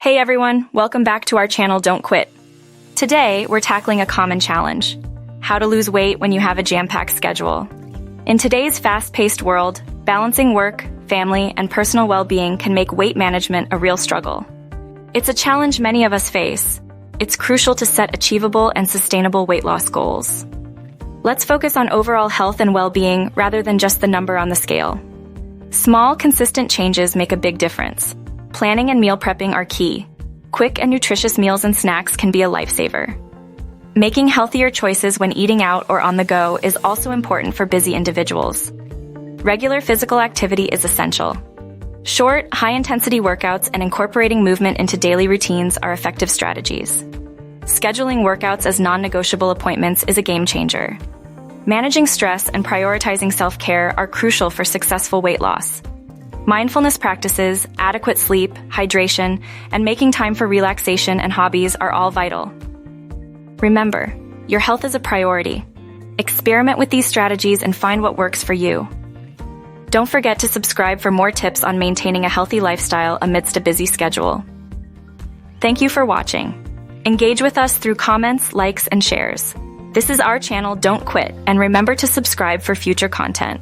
Hey everyone, welcome back to our channel Don't Quit. Today, we're tackling a common challenge: how to lose weight when you have a jam-packed schedule. In today's fast-paced world, balancing work, family, and personal well-being can make weight management a real struggle. It's a challenge many of us face. It's crucial to set achievable and sustainable weight loss goals. Let's focus on overall health and well-being rather than just the number on the scale. Small, consistent changes make a big difference. Planning and meal prepping are key. Quick and nutritious meals and snacks can be a lifesaver. Making healthier choices when eating out or on the go is also important for busy individuals. Regular physical activity is essential. Short, high-intensity workouts and incorporating movement into daily routines are effective strategies. Scheduling workouts as non-negotiable appointments is a game changer. Managing stress and prioritizing self-care are crucial for successful weight loss. Mindfulness practices, adequate sleep, hydration, and making time for relaxation and hobbies are all vital. Remember, your health is a priority. Experiment with these strategies and find what works for you. Don't forget to subscribe for more tips on maintaining a healthy lifestyle amidst a busy schedule. Thank you for watching. Engage with us through comments, likes, and shares. This is our channel Don't Quit, and remember to subscribe for future content.